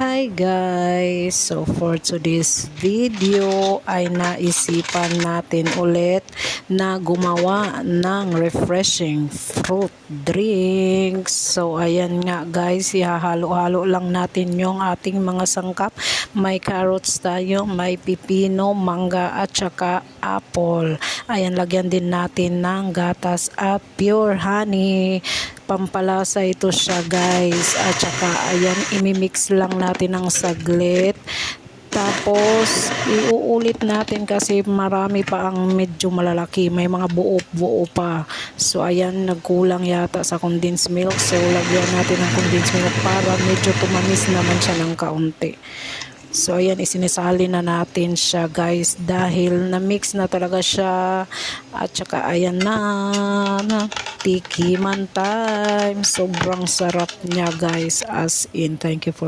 Hi guys! So for today's video ay naisipan natin ulit na gumawa ng refreshing fruit drinks. So ayan nga guys, ihahalo-halo lang natin yung ating mga sangkap. May carrots tayo, may pipino, mangga at saka apple. Ayan, lagyan din natin ng gatas at pure honey. Pampalasa ito siya guys, at saka ayan, imimix lang natin ng saglit, tapos iuulit natin kasi marami pa ang medyo malalaki, may mga buo pa. So ayan, nagkulang yata sa condensed milk, so lagyan natin ng condensed milk para medyo tumamis naman siya ng kaunti. So ayan, isinisali na natin siya guys dahil na-mix na talaga siya. At saka ayan na tikiman time. Sobrang sarap niya guys, as in. Thank you for